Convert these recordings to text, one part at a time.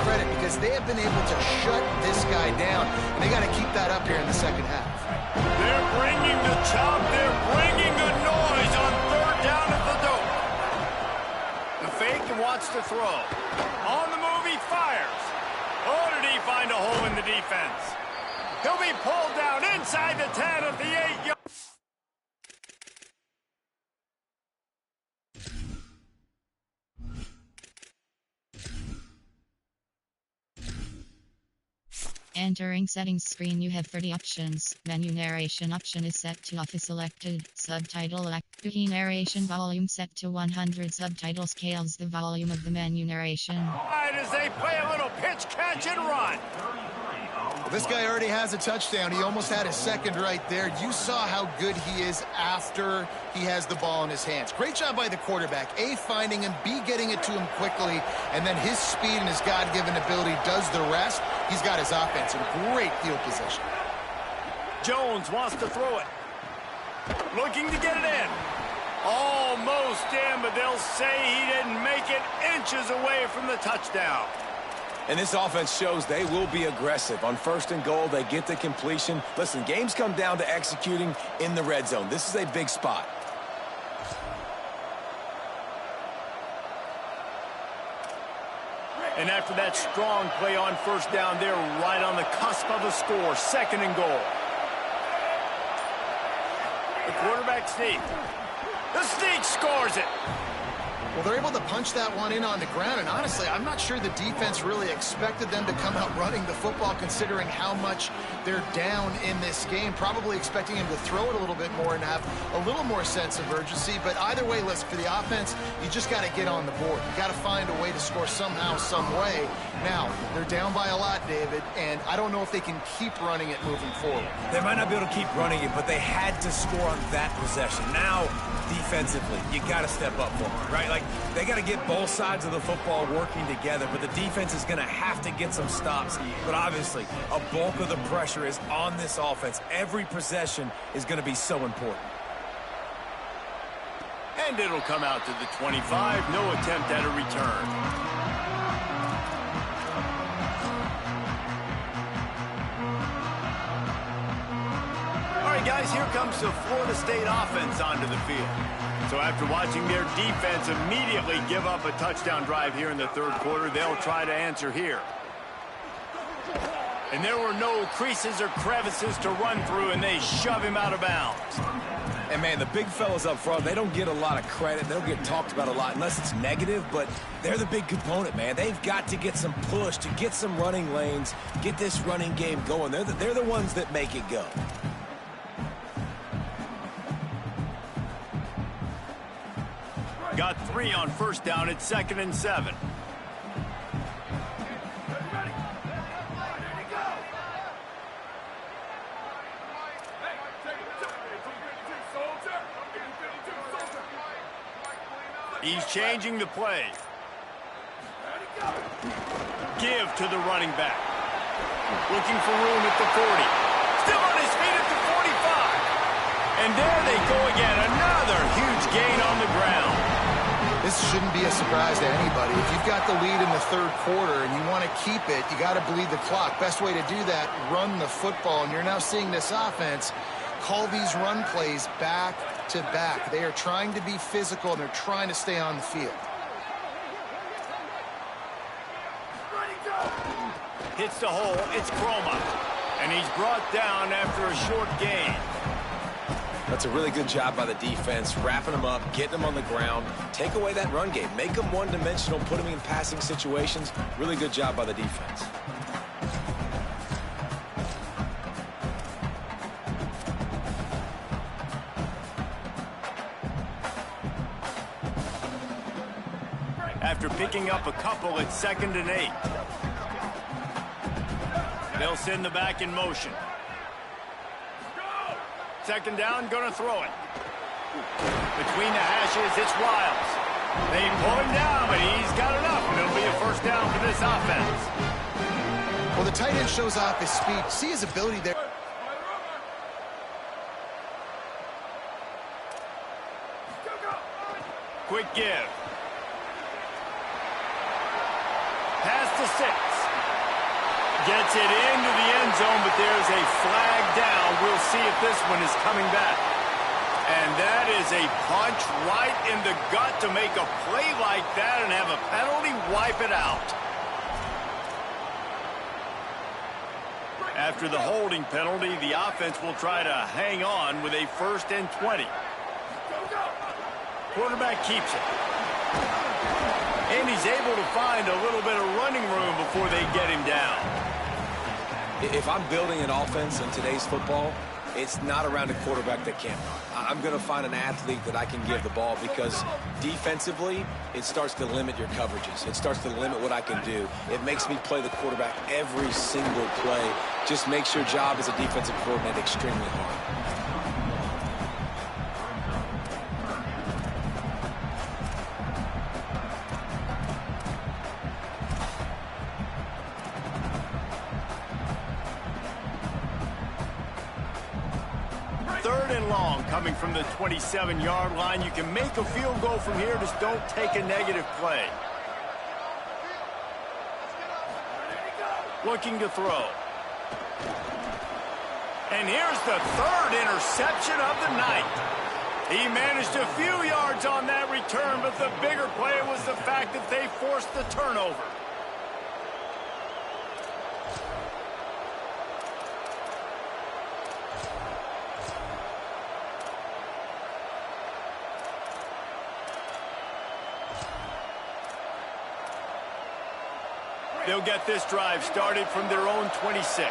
credit because they have been able to shut this guy down, and they got to keep that up here in the second half. They're bringing the chop. They're bringing the noise on third down at the dope. The fake and wants to throw. On the move, he fires. Oh, did he find a hole in the defense? He'll be pulled down inside the 10 at the 8-yard. Entering settings screen, you have 30 options. Menu narration option is set to off is selected. Subtitle activity narration volume set to 100. Subtitle scales the volume of the menu narration. Right as they play a little pitch, catch, and run. Well, this guy already has a touchdown. He almost had his second right there. You saw how good he is after he has the ball in his hands. Great job by the quarterback. A, finding him, B, getting it to him quickly, and then his speed and his God-given ability does the rest. He's got his offense in great field position. Jones wants to throw it. Looking to get it in. Almost in, but they'll say he didn't make it, inches away from the touchdown. And this offense shows they will be aggressive. On first and goal, they get the completion. Listen, games come down to executing in the red zone. This is a big spot. And after that strong play on first down, they're right on the cusp of a score. Second and goal. The quarterback sneak. The sneak scores it. Well, they're able to punch that one in on the ground, and honestly, I'm not sure the defense really expected them to come out running the football considering how much they're down in this game. Probably expecting him to throw it a little bit more and have a little more sense of urgency, but either way, listen, for the offense, you just got to get on the board. You got to find a way to score somehow, some way. Now, they're down by a lot, David, and I don't know if they can keep running it moving forward. They might not be able to keep running it, but they had to score on that possession. Now, defensively, you got to step up for them, right? Like, they got to get both sides of the football working together, but the defense is going to have to get some stops. But obviously, a bulk of the pressure is on this offense. Every possession is going to be so important. And it'll come out to the 25. No attempt at a return. All right, guys, here comes the Florida State offense onto the field. So after watching their defense immediately give up a touchdown drive here in the third quarter, they'll try to answer here. And there were no creases or crevices to run through, and they shove him out of bounds. And, man, the big fellas up front, they don't get a lot of credit. They don't get talked about a lot unless it's negative, but they're the big component, man. They've got to get some push, to get some running lanes, get this running game going. They're the ones that make it go. Got 3 on first down. It's 2nd and 7. He's changing the play. Give to the running back. Looking for room at the 40. Still on his feet at the 45. And there they go again. Another huge gain on the ground. This shouldn't be a surprise to anybody. If you've got the lead in the third quarter and you want to keep it, you got to bleed the clock. Best way to do that, run the football. And you're now seeing this offense call these run plays back to back. They are trying to be physical, and they're trying to stay on the field. Hits the hole. It's Chroma. And he's brought down after a short gain. That's a really good job by the defense, wrapping them up, getting them on the ground. Take away that run game. Make them one-dimensional, put them in passing situations. Really good job by the defense. After picking up a couple, it's 2nd and 8. They'll send the back in motion. 2nd down, gonna throw it. Between the hashes, it's Wiles. They pull him down, but he's got enough. It'll be a first down for this offense. Well, the tight end shows off his speed. See his ability there. Quick give. Pass to 6. Gets it into the end zone, but there's a flag down. We'll see if this one is coming back. And that is a punch right in the gut to make a play like that and have a penalty wipe it out. After the holding penalty, the offense will try to hang on with a 1st and 20. Quarterback keeps it. And he's able to find a little bit of running room before they get him down. If I'm building an offense in today's football, it's not around a quarterback that can't run. I'm going to find an athlete that I can give the ball because defensively, it starts to limit your coverages. It starts to limit what I can do. It makes me play the quarterback every single play. Just makes your job as a defensive coordinator extremely hard. Coming from the 27-yard line, you can make a field goal from here, just don't take a negative play. Looking to throw. And here's the 3rd interception of the night. He managed a few yards on that return, but the bigger play was the fact that they forced the turnover. They'll get this drive started from their own 26.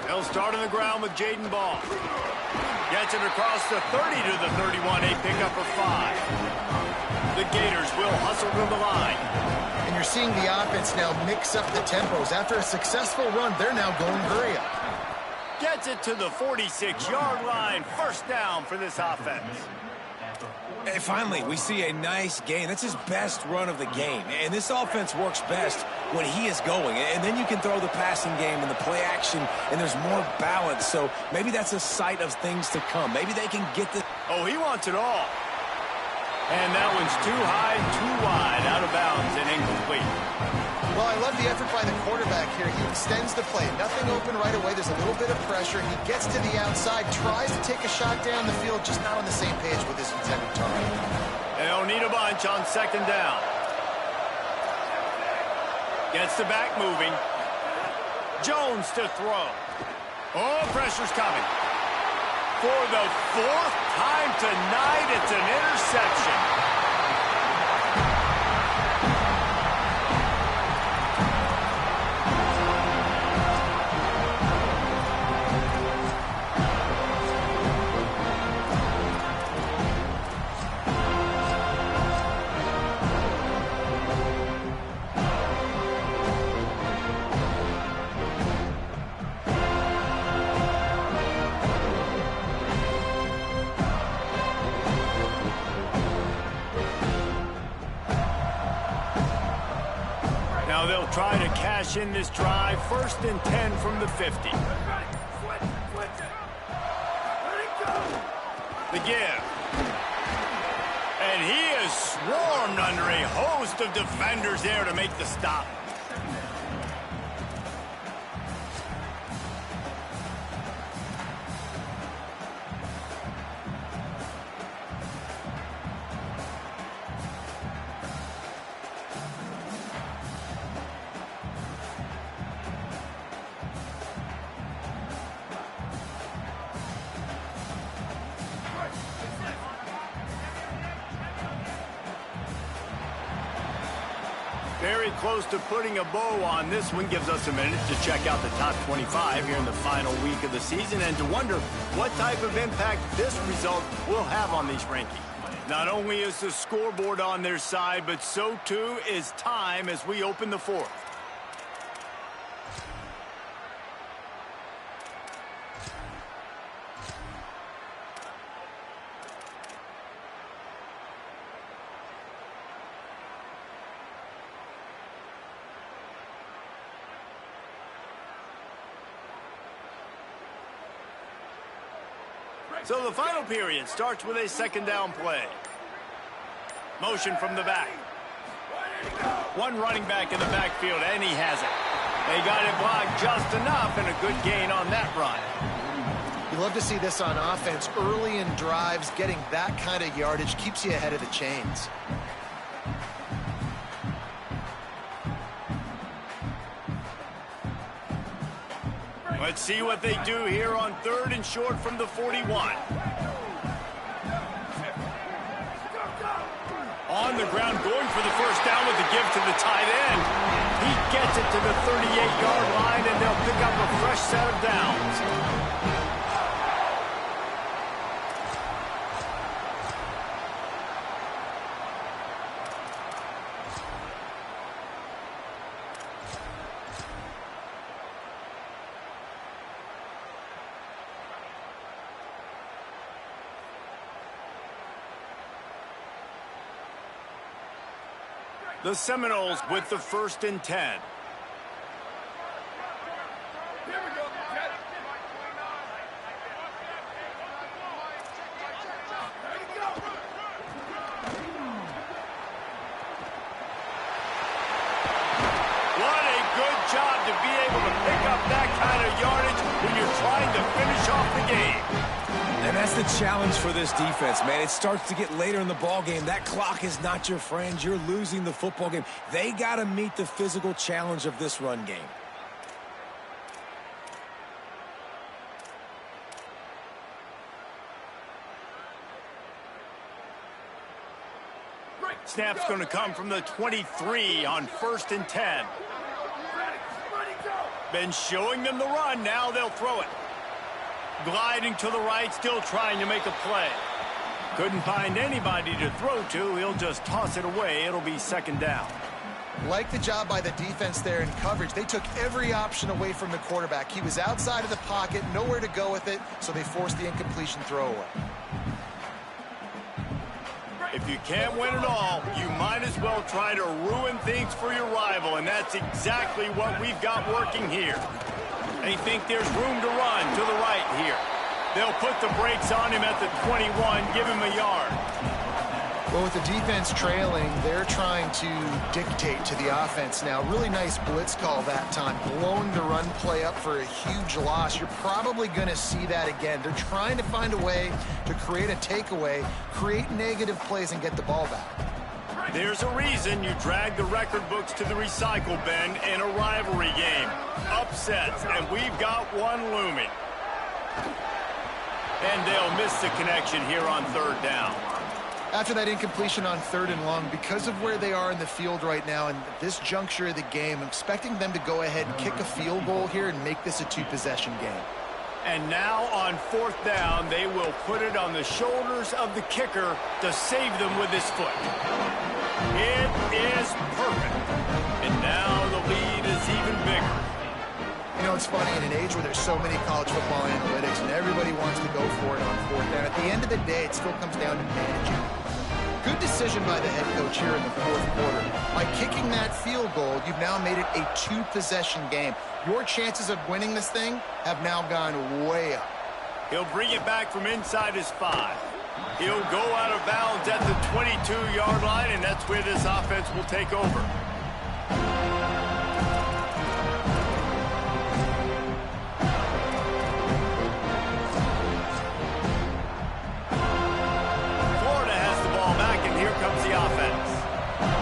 They'll start on the ground with Jaden Ball. Gets it across the 30 to the 31, a pickup of 5. The Gators will hustle to the line. And you're seeing the offense now mix up the tempos. After a successful run, they're now going hurry up. Gets it to the 46-yard line. 1st down for this offense. And finally, we see a nice gain. That's his best run of the game. And this offense works best when he is going. And then you can throw the passing game and the play action, and there's more balance. So maybe that's a sight of things to come. Maybe they can get the... Oh, he wants it all. And that one's too high, too wide, out of bounds and incomplete. Well, I love the effort by the quarterback here. He extends the play. Nothing open right away. There's a little bit of pressure. He gets to the outside, tries to take a shot down the field, just not on the same page with his intended target. They'll need a bunch on 2nd down. Gets the back moving. Jones to throw. Oh, pressure's coming. For the 4th time tonight, it's an interception. Now they'll try to cash in this drive. 1st and 10 from the 50. The give. And he is swarmed under a host of defenders there to make the stop. Very close to putting a bow on this one. Gives us a minute to check out the top 25 here in the final week of the season and to wonder what type of impact this result will have on these rankings. Not only is the scoreboard on their side, but so too is time as we open the 4th. So the final period starts with a 2nd down play. Motion from the back. One running back in the backfield, and he has it. They got it blocked just enough, and a good gain on that run. You love to see this on offense. Early in drives, getting that kind of yardage keeps you ahead of the chains. Let's see what they do here on 3rd and short from the 41. On the ground, going for the first down with the give to the tight end. He gets it to the 38-yard line, and they'll pick up a fresh set of downs. The Seminoles with the 1st and 10. What a good job to be able to pick up that kind of yardage when you're trying to finish off the game. And that's the challenge for this defense, man. It starts to get later in the ball game. That clock is not your friend. You're losing the football game. They got to meet the physical challenge of this run game. Snap's going to come from the 23 on 1st and 10. Been showing them the run. Now they'll throw it. Gliding to the right, still trying to make a play. Couldn't find anybody to throw to. He'll just toss it away. It'll be 2nd down. Like the job by the defense there in coverage. They took every option away from the quarterback. He was outside of the pocket, nowhere to go with it, so they forced the incompletion throwaway. If you can't win it all, you might as well try to ruin things for your rival, and that's exactly what we've got working here. They think there's room to run to the right here. They'll put the brakes on him at the 21, give him a yard. Well, with the defense trailing, they're trying to dictate to the offense now. Really nice blitz call that time, blowing the run play up for a huge loss. You're probably going to see that again. They're trying to find a way to create a takeaway, create negative plays, and get the ball back. There's a reason you drag the record books to the recycle bin in a rivalry game. Upsets, and we've got one looming. And they'll miss the connection here on 3rd down. After that incompletion on 3rd and long, because of where they are in the field right now and this juncture of the game, I'm expecting them to go ahead and kick a field goal here and make this a 2-possession game. And now on 4th down, they will put it on the shoulders of the kicker to save them with his foot. It is perfect. And now the lead is even bigger. You know, it's funny, in an age where there's so many college football analytics and everybody wants to go for it on 4th down, at the end of the day, it still comes down to managing. Good decision by the head coach here in the 4th quarter. By kicking that field goal, you've now made it a 2-possession game. Your chances of winning this thing have now gone way up. He'll bring it back from inside his 5. He'll go out of bounds at the 22-yard line, and that's where this offense will take over.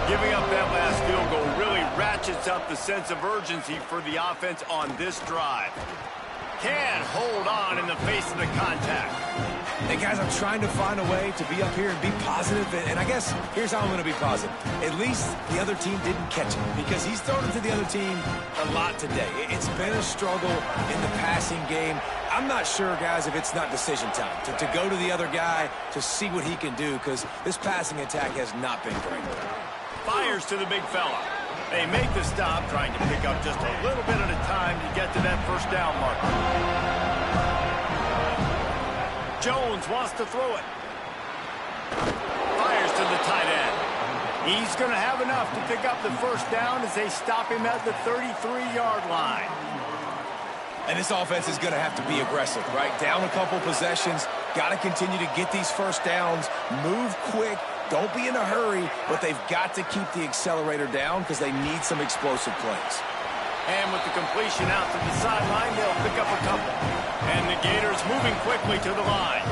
Giving up that last field goal really ratchets up the sense of urgency for the offense on this drive. Can't hold on in the face of the contact. Hey, guys, I'm trying to find a way to be up here and be positive, and I guess here's how I'm going to be positive. At least the other team didn't catch him because he's thrown it to the other team a lot today. It's been a struggle in the passing game. I'm not sure, guys, if it's not decision time to go to the other guy to see what he can do because this passing attack has not been great. Fires to the big fella. They make the stop, trying to pick up just a little bit at a time to get to that 1st down marker. Jones wants to throw it. Fires to the tight end. He's going to have enough to pick up the 1st down as they stop him at the 33-yard line. And this offense is going to have to be aggressive, right? Down a couple possessions, got to continue to get these 1st downs, move quick, Don't be in a hurry, but they've got to keep the accelerator down because they need some explosive plays. And with the completion out to the sideline, they'll pick up a couple. And the Gators moving quickly to the line.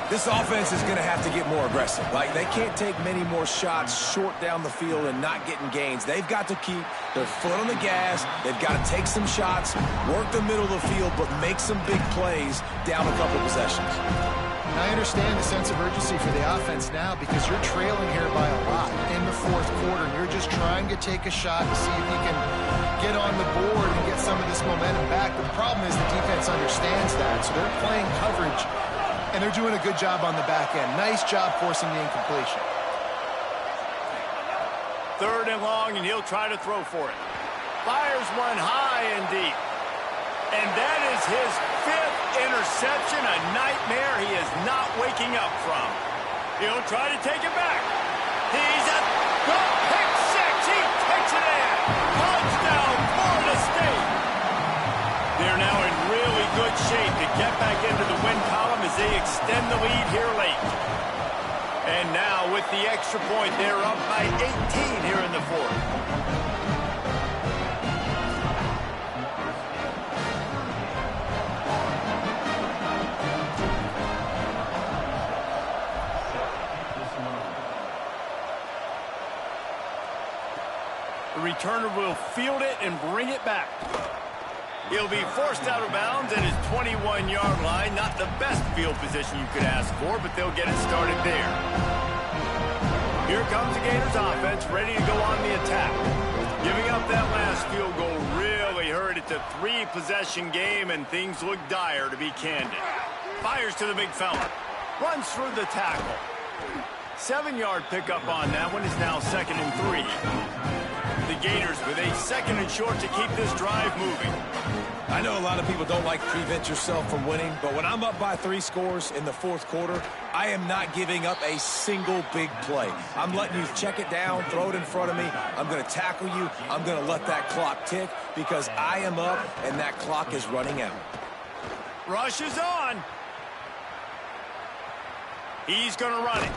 This offense is going to have to get more aggressive. Like, they can't take many more shots short down the field and not getting gains. They've got to keep their foot on the gas. They've got to take some shots, work the middle of the field, but make some big plays down a couple possessions. I understand the sense of urgency for the offense now because you're trailing here by a lot in the fourth quarter, and you're just trying to take a shot to see if you can get on the board and get some of this momentum back. But the problem is the defense understands that, so they're playing coverage, and they're doing a good job on the back end. Nice job forcing the incompletion. 3rd and long, and he'll try to throw for it. Fires one high and deep. And that is his 5th interception, a nightmare he is not waking up from. He'll try to take it back. He's at the pick 6. He takes it in. Touchdown, Florida State. They're now in really good shape to get back into the win column as they extend the lead here late. And now with the extra point, they're up by 18 here in the 4th. The returner will field it and bring it back. He'll be forced out of bounds at his 21-yard line. Not the best field position you could ask for, but they'll get it started there. Here comes the Gators offense, ready to go on the attack. Giving up that last field goal really hurt. It's a 3-possession game, and things look dire, to be candid. Fires to the big fella. Runs through the tackle. 7-yard pickup on that one is now 2nd and 3. The Gators with a 2nd and short to keep this drive moving. I know a lot of people don't like to prevent yourself from winning, but when I'm up by 3 scores in the 4th quarter, I am not giving up a single big play. I'm letting you check it down, throw it in front of me. I'm going to tackle you. I'm going to let that clock tick because I am up and that clock is running out. Rush is on. He's going to run it.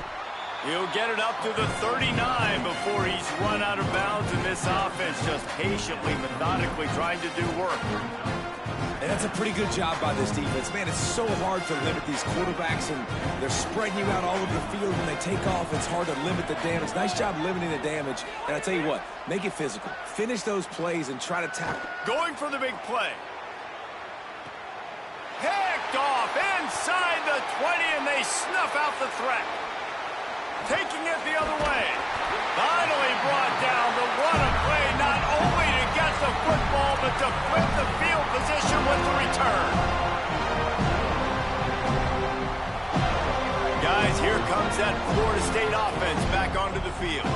He'll get it up to the 39 before he's run out of bounds, and this offense just patiently, methodically trying to do work. And that's a pretty good job by this defense. Man, it's so hard to limit these quarterbacks, and they're spreading you out all over the field. When they take off, it's hard to limit the damage. Nice job limiting the damage. And I tell you what, make it physical. Finish those plays and try to tackle. Going for the big play. Picked off inside the 20, and they snuff out the threat. Taking it the other way. Finally brought down, but what a play, not only to get the football, but to flip the field position with the return. Guys, here comes that Florida State offense back onto the field.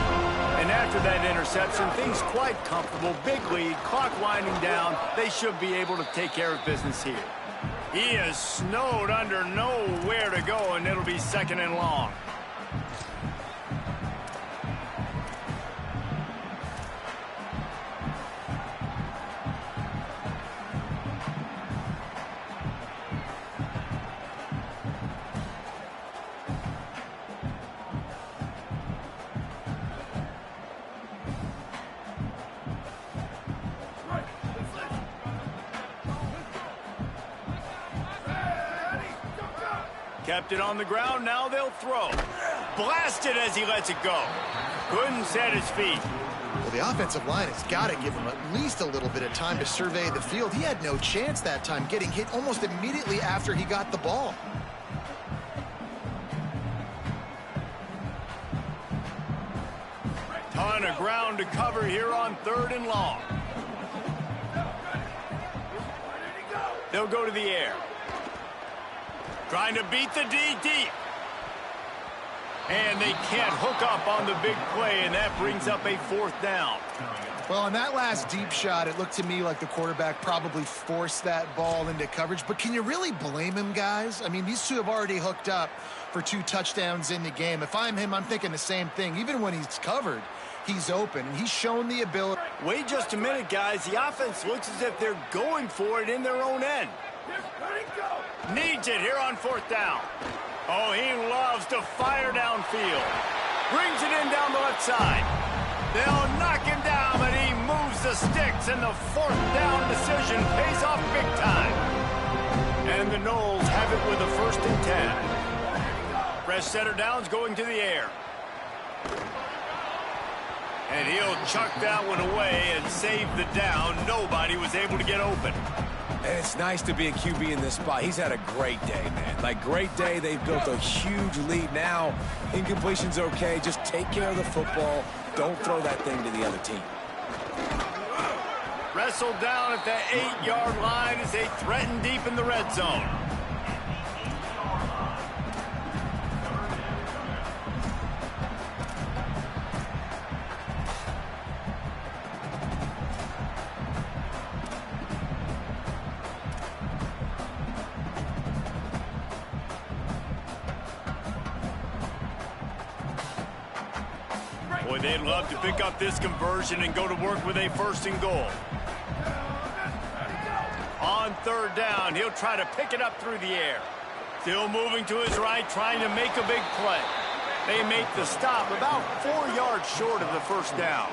And after that interception, things quite comfortable. Big lead, clock winding down. They should be able to take care of business here. He is snowed under, nowhere to go, and it'll be 2nd and long. Kept it on the ground, now they'll throw. Blasted as he lets it go. Couldn't set his feet. Well, the offensive line has got to give him at least a little bit of time to survey the field. He had no chance that time, getting hit almost immediately after he got the ball. Ton of ground to cover here on 3rd and long. They'll go to the air. Trying to beat the D deep. And they can't hook up on the big play, and that brings up a 4th down. Well, on that last deep shot, it looked to me like the quarterback probably forced that ball into coverage. But can you really blame him, guys? I mean, these two have already hooked up for 2 touchdowns in the game. If I'm him, I'm thinking the same thing. Even when he's covered, he's open, and he's shown the ability. Wait just a minute, guys. The offense looks as if they're going for it in their own end. Needs it here on 4th down. Oh, he loves to fire downfield. Brings it in down the left side. They'll knock him down, but he moves the sticks, and the fourth down decision pays off big time. And the Knowles have it with a 1st and 10. Fresh setter downs going to the air. And he'll chuck that one away and save the down. Nobody was able to get open. And it's nice to be a QB in this spot. He's had a great day, man. Like, great day. They've built a huge lead now. Incompletion's okay. Just take care of the football. Don't throw that thing to the other team. Wrestled down at the 8-yard line as they threaten deep in the red zone. Boy, they'd love to pick up this conversion and go to work with a 1st and goal. On 3rd down, he'll try to pick it up through the air. Still moving to his right, trying to make a big play. They make the stop about 4 yards short of the 1st down.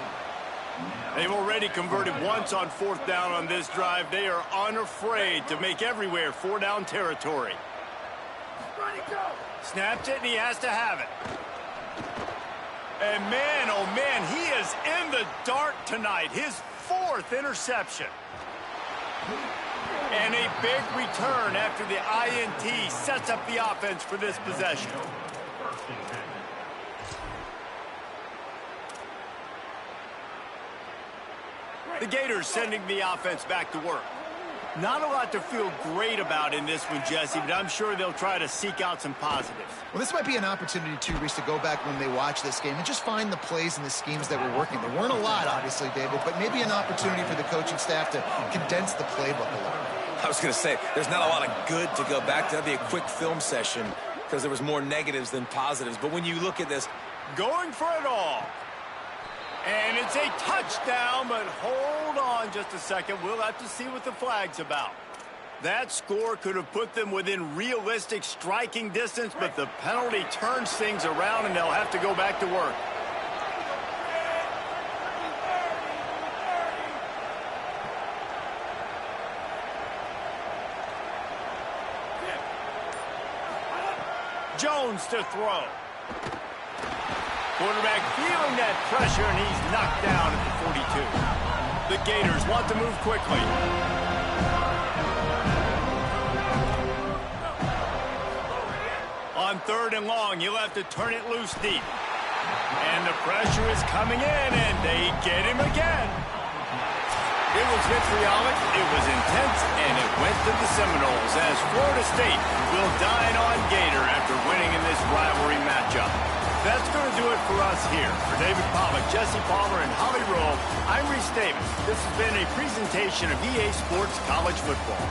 They've already converted once on 4th down on this drive. They are unafraid to make everywhere 4-down territory. Snaps it, and he has to have it. And man, oh man, he is in the dark tonight. His 4th interception. And a big return after the INT sets up the offense for this possession. The Gators sending the offense back to work. Not a lot to feel great about in this one, Jesse, but I'm sure they'll try to seek out some positives. Well, this might be an opportunity, too, Reese, to go back when they watch this game and just find the plays and the schemes that were working. There weren't a lot, obviously, David, but maybe an opportunity for the coaching staff to condense the playbook a little. I was going to say, there's not a lot of good to go back to. That'd be a quick film session because there was more negatives than positives. But when you look at this, going for it all. And it's a touchdown, but hold on just a second. We'll have to see what the flag's about. That score could have put them within realistic striking distance, but the penalty turns things around, and they'll have to go back to work. Jones to throw. Quarterback feeling that pressure, and he's knocked down at the 42. The Gators want to move quickly. On 3rd and long, he'll have to turn it loose deep. And the pressure is coming in, and they get him again. It was vitriolic, it was intense, and it went to the Seminoles as Florida State will dine on Gator after winning in this rivalry matchup. That's going to do it for us here. For David Pollack, Jesse Palmer, and Holly Rowe, I'm Reese Davis. This has been a presentation of EA Sports College Football.